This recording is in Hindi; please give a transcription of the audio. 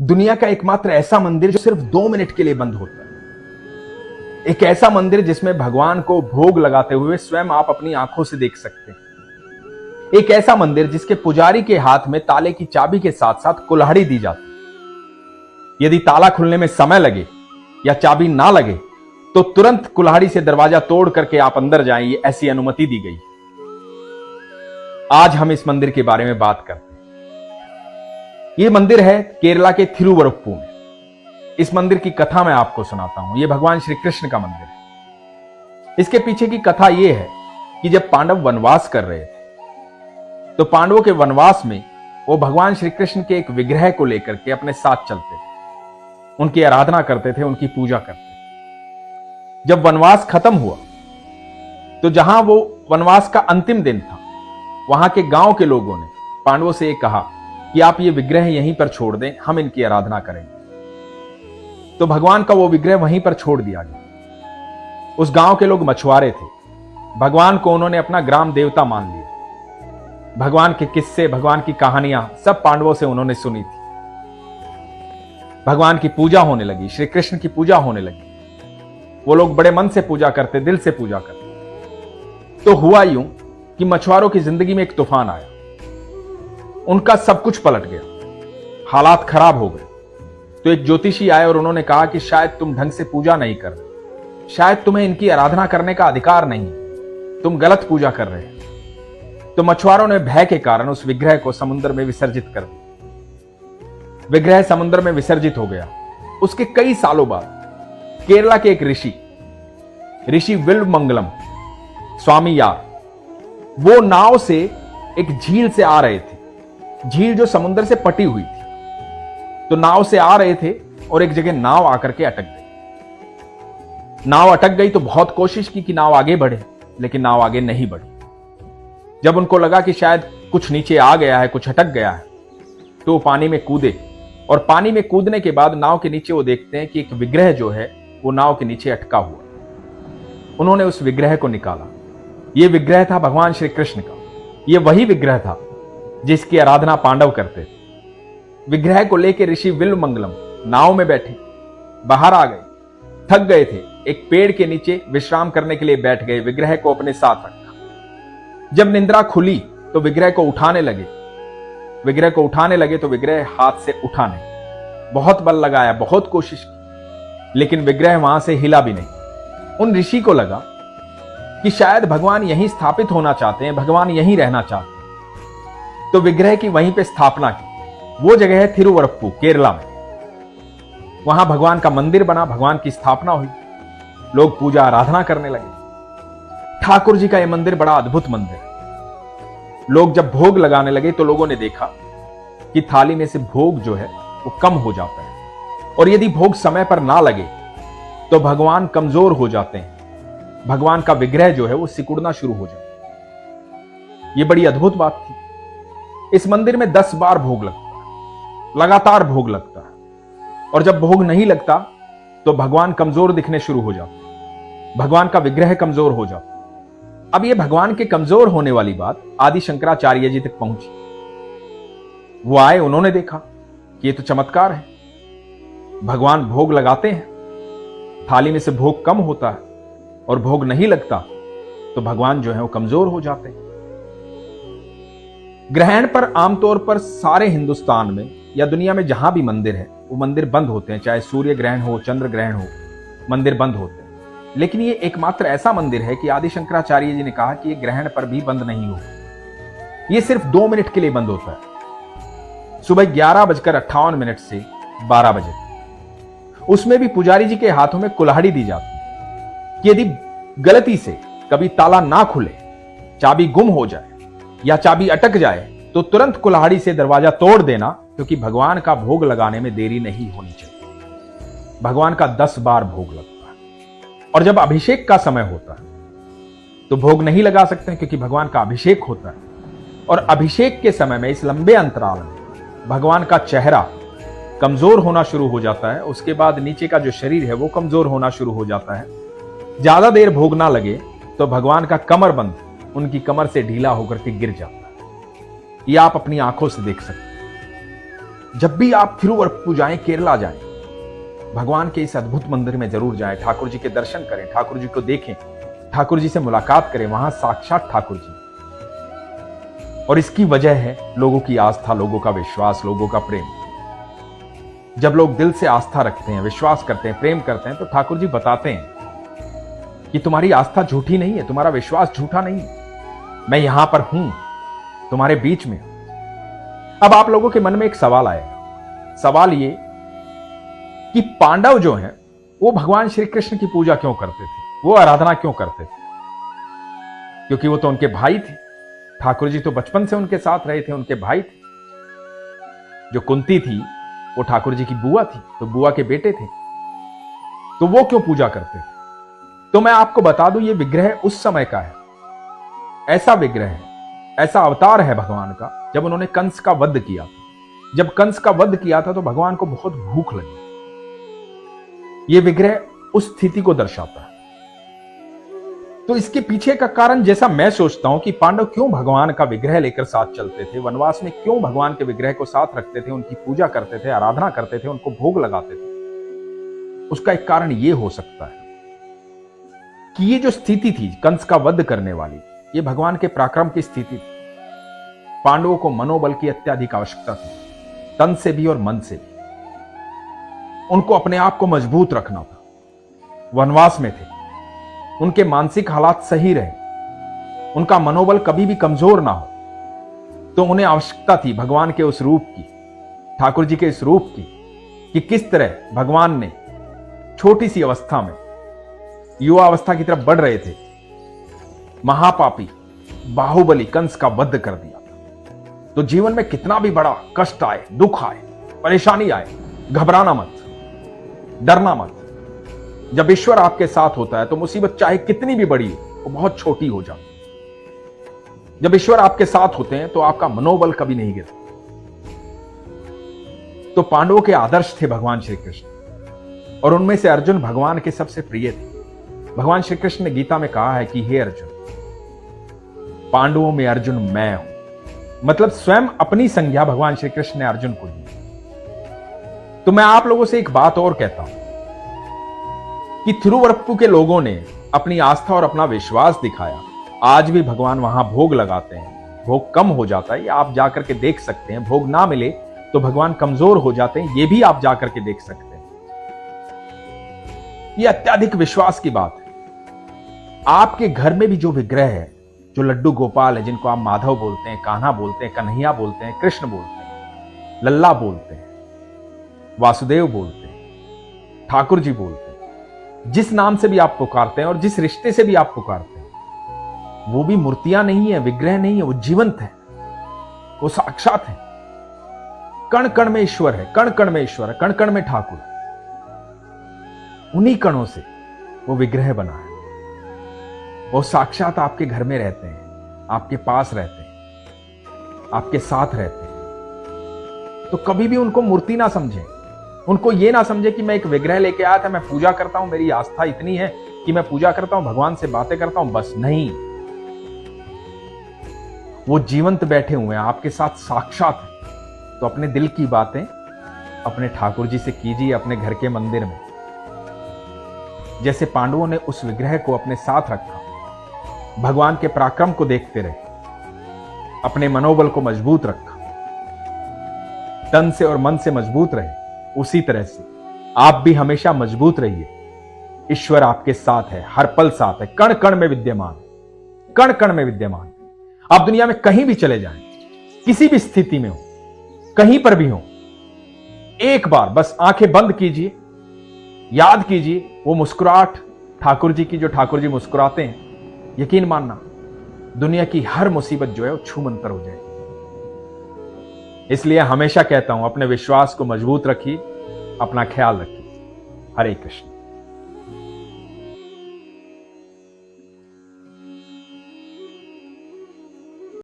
दुनिया का एकमात्र ऐसा मंदिर जो सिर्फ 2 मिनट के लिए बंद होता है। एक ऐसा मंदिर जिसमें भगवान को भोग लगाते हुए स्वयं आप अपनी आंखों से देख सकते हैं। एक ऐसा मंदिर जिसके पुजारी के हाथ में ताले की चाबी के साथ साथ कुल्हाड़ी दी जाती। यदि ताला खुलने में समय लगे या चाबी ना लगे तो तुरंत कुल्हाड़ी से दरवाजा तोड़ करके आप अंदर जाएं, ये ऐसी अनुमति दी गई। आज हम इस मंदिर के बारे में बात करते हैं। यह मंदिर है केरला के थिरुवरुप्पुर में। इस मंदिर की कथा मैं आपको सुनाता हूं। यह भगवान श्री कृष्ण का मंदिर है। इसके पीछे की कथा यह है कि जब पांडव वनवास कर रहे थे तो पांडवों के वनवास में वो भगवान श्री कृष्ण के एक विग्रह को लेकर के अपने साथ चलते थे, उनकी आराधना करते थे, उनकी पूजा करते थे। जब वनवास खत्म हुआ तो जहां वो वनवास का अंतिम दिन था, वहां के गांव के लोगों ने पांडवों से यह कहा कि आप ये विग्रह यहीं पर छोड़ दें, हम इनकी आराधना करेंगे। तो भगवान का वो विग्रह वहीं पर छोड़ दिया गया। उस गांव के लोग मछुआरे थे। भगवान को उन्होंने अपना ग्राम देवता मान लिया। भगवान के किस्से, भगवान की कहानियां सब पांडवों से उन्होंने सुनी थी। भगवान की पूजा होने लगी, श्री कृष्ण की पूजा होने लगी। वो लोग बड़े मन से पूजा करते, दिल से पूजा करते। तो हुआ यूं कि मछुआरों की जिंदगी में एक तूफान आया। उनका सब कुछ पलट गया, हालात खराब हो गए। तो एक ज्योतिषी आए और उन्होंने कहा कि शायद तुम ढंग से पूजा नहीं कर रहे, शायद तुम्हें इनकी आराधना करने का अधिकार नहीं, तुम गलत पूजा कर रहे हैं। तो मछुआरों ने भय के कारण उस विग्रह को समुद्र में विसर्जित कर दिया। विग्रह समुद्र में विसर्जित हो गया। उसके कई सालों बाद केरला के एक ऋषि विल्वमंगलम स्वामी यार, वो नाव से एक झील से आ रहे थे। झील जो समुद्र से पटी हुई थी। तो नाव से आ रहे थे और एक जगह नाव आकर के अटक गई। नाव अटक गई तो बहुत कोशिश की कि नाव आगे बढ़े, लेकिन नाव आगे नहीं बढ़ी। जब उनको लगा कि शायद कुछ नीचे आ गया है, कुछ अटक गया है, तो वो पानी में कूदे। और पानी में कूदने के बाद नाव के नीचे वो देखते हैं कि एक विग्रह जो है वो नाव के नीचे अटका हुआ। उन्होंने उस विग्रह को निकाला। ये विग्रह था भगवान श्री कृष्ण का। ये वही विग्रह था जिसकी आराधना पांडव करते थे। विग्रह को लेकर ऋषि विल्वमंगलम नाव में बैठे, बाहर आ गए, थक गए थे। एक पेड़ के नीचे विश्राम करने के लिए बैठ गए, विग्रह को अपने साथ रखा। जब निंद्रा खुली तो विग्रह को उठाने लगे तो विग्रह हाथ से उठा नहीं। बहुत बल लगाया, बहुत कोशिश की, लेकिन विग्रह वहां से हिला भी नहीं। उन ऋषि को लगा कि शायद भगवान यहीं स्थापित होना चाहते हैं, भगवान यहीं रहना चाहते हैं। तो विग्रह की वहीं पे स्थापना की। वो जगह है थिरुवरुप्पुर, केरला में। वहां भगवान का मंदिर बना, भगवान की स्थापना हुई, लोग पूजा आराधना करने लगे। ठाकुर जी का यह मंदिर बड़ा अद्भुत मंदिर है। लोग जब भोग लगाने लगे तो लोगों ने देखा कि थाली में से भोग जो है वो कम हो जाता है, और यदि भोग समय पर ना लगे तो भगवान कमजोर हो जाते हैं। भगवान का विग्रह जो है वो सिकुड़ना शुरू हो जाता है। ये बड़ी अद्भुत बात थी। इस मंदिर में 10 बार भोग लगता है, लगातार भोग लगता है। और जब भोग नहीं लगता तो भगवान कमजोर दिखने शुरू हो जाते, भगवान का विग्रह कमजोर हो जाता। अब यह भगवान के कमजोर होने वाली बात आदि शंकराचार्य जी तक पहुंची। वो आए, उन्होंने देखा कि ये तो चमत्कार है। भगवान भोग लगाते हैं, थाली में से भोग कम होता है, और भोग नहीं लगता तो भगवान जो है वो कमजोर हो जाते हैं। ग्रहण पर आमतौर पर सारे हिंदुस्तान में या दुनिया में जहां भी मंदिर है वो मंदिर बंद होते हैं। चाहे सूर्य ग्रहण हो, चंद्र ग्रहण हो, मंदिर बंद होते हैं। लेकिन ये एकमात्र ऐसा मंदिर है कि आदि शंकराचार्य जी ने कहा कि ये ग्रहण पर भी बंद नहीं होगा। ये सिर्फ 2 मिनट के लिए बंद होता है, सुबह 11:58 से 12 बजे। उसमें भी पुजारी जी के हाथों में कुल्हाड़ी दी जाती है कि यदि गलती से कभी ताला ना खुले, चाबी गुम हो जाए या चाबी अटक जाए तो तुरंत कुल्हाड़ी से दरवाजा तोड़ देना, क्योंकि भगवान का भोग लगाने में देरी नहीं होनी चाहिए। भगवान का 10 बार भोग लगता है। और जब अभिषेक का समय होता है तो भोग नहीं लगा सकते, क्योंकि भगवान का अभिषेक होता है। और अभिषेक के समय में, इस लंबे अंतराल में, भगवान का चेहरा कमजोर होना शुरू हो जाता है। उसके बाद नीचे का जो शरीर है वो कमजोर होना शुरू हो जाता है। ज्यादा देर भोग ना लगे तो भगवान का कमरबंद उनकी कमर से ढीला होकर के गिर जाता है। यह आप अपनी आंखों से देख सकते हैं। जब भी आप थिरुवरप्पू जाएं, केरला जाएं, भगवान के इस अद्भुत मंदिर में जरूर जाएं, ठाकुर जी के दर्शन करें, ठाकुर जी को देखें, ठाकुर जी से मुलाकात करें। वहां साक्षात ठाकुर जी, और इसकी वजह है लोगों की आस्था, लोगों का विश्वास, लोगों का प्रेम। जब लोग दिल से आस्था रखते हैं, विश्वास करते हैं, प्रेम करते हैं, तो ठाकुर जी बताते हैं कि तुम्हारी आस्था झूठी नहीं है, तुम्हारा विश्वास झूठा नहीं है, मैं यहां पर हूं, तुम्हारे बीच में। अब आप लोगों के मन में एक सवाल आएगा, सवाल ये कि पांडव जो हैं वो भगवान श्री कृष्ण की पूजा क्यों करते थे, वो आराधना क्यों करते थे? क्योंकि वो तो उनके भाई थे। ठाकुर जी तो बचपन से उनके साथ रहे थे, उनके भाई थे। जो कुंती थी वो ठाकुर जी की बुआ थी, तो बुआ के बेटे थे, तो वो क्यों पूजा करते थे? तो मैं आपको बता दूं, ये विग्रह उस समय का है, ऐसा विग्रह है, ऐसा अवतार है भगवान का, जब उन्होंने कंस का वध किया था। जब कंस का वध किया था तो भगवान को बहुत भूख लगी। यह विग्रह उस स्थिति को दर्शाता है। तो इसके पीछे का कारण, जैसा मैं सोचता हूं कि पांडव क्यों भगवान का विग्रह लेकर साथ चलते थे, वनवास में क्यों भगवान के विग्रह को साथ रखते थे, उनकी पूजा करते थे, आराधना करते थे, उनको भोग लगाते थे, उसका एक कारण यह हो सकता है कि ये जो स्थिति थी कंस का वध करने वाली, ये भगवान के पराक्रम की स्थिति थी। पांडवों को मनोबल की अत्यधिक आवश्यकता थी, तन से भी और मन से भी। उनको अपने आप को मजबूत रखना था। वनवास में थे, उनके मानसिक हालात सही रहे, उनका मनोबल कभी भी कमजोर ना हो, तो उन्हें आवश्यकता थी भगवान के उस रूप की, ठाकुर जी के इस रूप की, कि किस तरह भगवान ने छोटी सी अवस्था में, युवा अवस्था की तरफ बढ़ रहे थे, महापापी बाहुबली कंस का वध कर दिया था। तो जीवन में कितना भी बड़ा कष्ट आए, दुख आए, परेशानी आए, घबराना मत, डरना मत। जब ईश्वर आपके साथ होता है तो मुसीबत चाहे कितनी भी बड़ी हो, वो बहुत छोटी हो जाती है। जब ईश्वर आपके साथ होते हैं तो आपका मनोबल कभी नहीं गिरता। तो पांडवों के आदर्श थे भगवान श्री कृष्ण, और उनमें से अर्जुन भगवान के सबसे प्रिय थे। भगवान श्री कृष्ण ने गीता में कहा है कि हे अर्जुन, पांडवों में अर्जुन मैं हूं। मतलब स्वयं अपनी संज्ञा भगवान श्री कृष्ण ने अर्जुन को दी। तो मैं आप लोगों से एक बात और कहता हूं कि थिरुवरप्पू के लोगों ने अपनी आस्था और अपना विश्वास दिखाया। आज भी भगवान वहां भोग लगाते हैं, भोग कम हो जाता है, ये आप जाकर के देख सकते हैं। भोग ना मिले तो भगवान कमजोर हो जाते हैं, ये भी आप जाकर के देख सकते हैं। ये अत्यधिक विश्वास की बात है। आपके घर में भी जो विग्रह है, जो लड्डू गोपाल है, जिनको आप माधव बोलते हैं, कान्हा बोलते हैं, कन्हैया बोलते हैं, कृष्ण बोलते हैं, लल्ला बोलते हैं, वासुदेव बोलते हैं, ठाकुर जी बोलते हैं, जिस नाम से भी आप पुकारते हैं और जिस रिश्ते से भी आप पुकारते हैं, वो भी मूर्तियां नहीं है, विग्रह नहीं है, वो जीवंत है, वो साक्षात है। कण कण में ईश्वर है, कण कण में ईश्वर है, कण कण में ठाकुर। उन्हीं कणों से वो विग्रह बना है। वो साक्षात आपके घर में रहते हैं, आपके पास रहते हैं, आपके साथ रहते हैं। तो कभी भी उनको मूर्ति ना समझें, उनको ये ना समझे कि मैं एक विग्रह लेके आया था, मैं पूजा करता हूं, मेरी आस्था इतनी है कि मैं पूजा करता हूं, भगवान से बातें करता हूं, बस नहीं। वो जीवंत बैठे हुए हैं, आपके साथ साक्षात है। तो अपने दिल की बातें अपने ठाकुर जी से कीजिए, अपने घर के मंदिर में। जैसे पांडवों ने उस विग्रह को अपने साथ रखा, भगवान के पराक्रम को देखते रहे, अपने मनोबल को मजबूत रखा, तन से और मन से मजबूत रहे, उसी तरह से आप भी हमेशा मजबूत रहिए। ईश्वर आपके साथ है, हर पल साथ है, कण कण में विद्यमान, कण कण में विद्यमान। आप दुनिया में कहीं भी चले जाएं, किसी भी स्थिति में हो, कहीं पर भी हो, एक बार बस आंखें बंद कीजिए, याद कीजिए वो मुस्कुराहट ठाकुर जी की, जो ठाकुर जी मुस्कुराते हैं। यकीन मानना, दुनिया की हर मुसीबत जो है वो छूमंतर हो जाएगी। इसलिए हमेशा कहता हूं, अपने विश्वास को मजबूत रखिए, अपना ख्याल रखिए। हरे कृष्ण।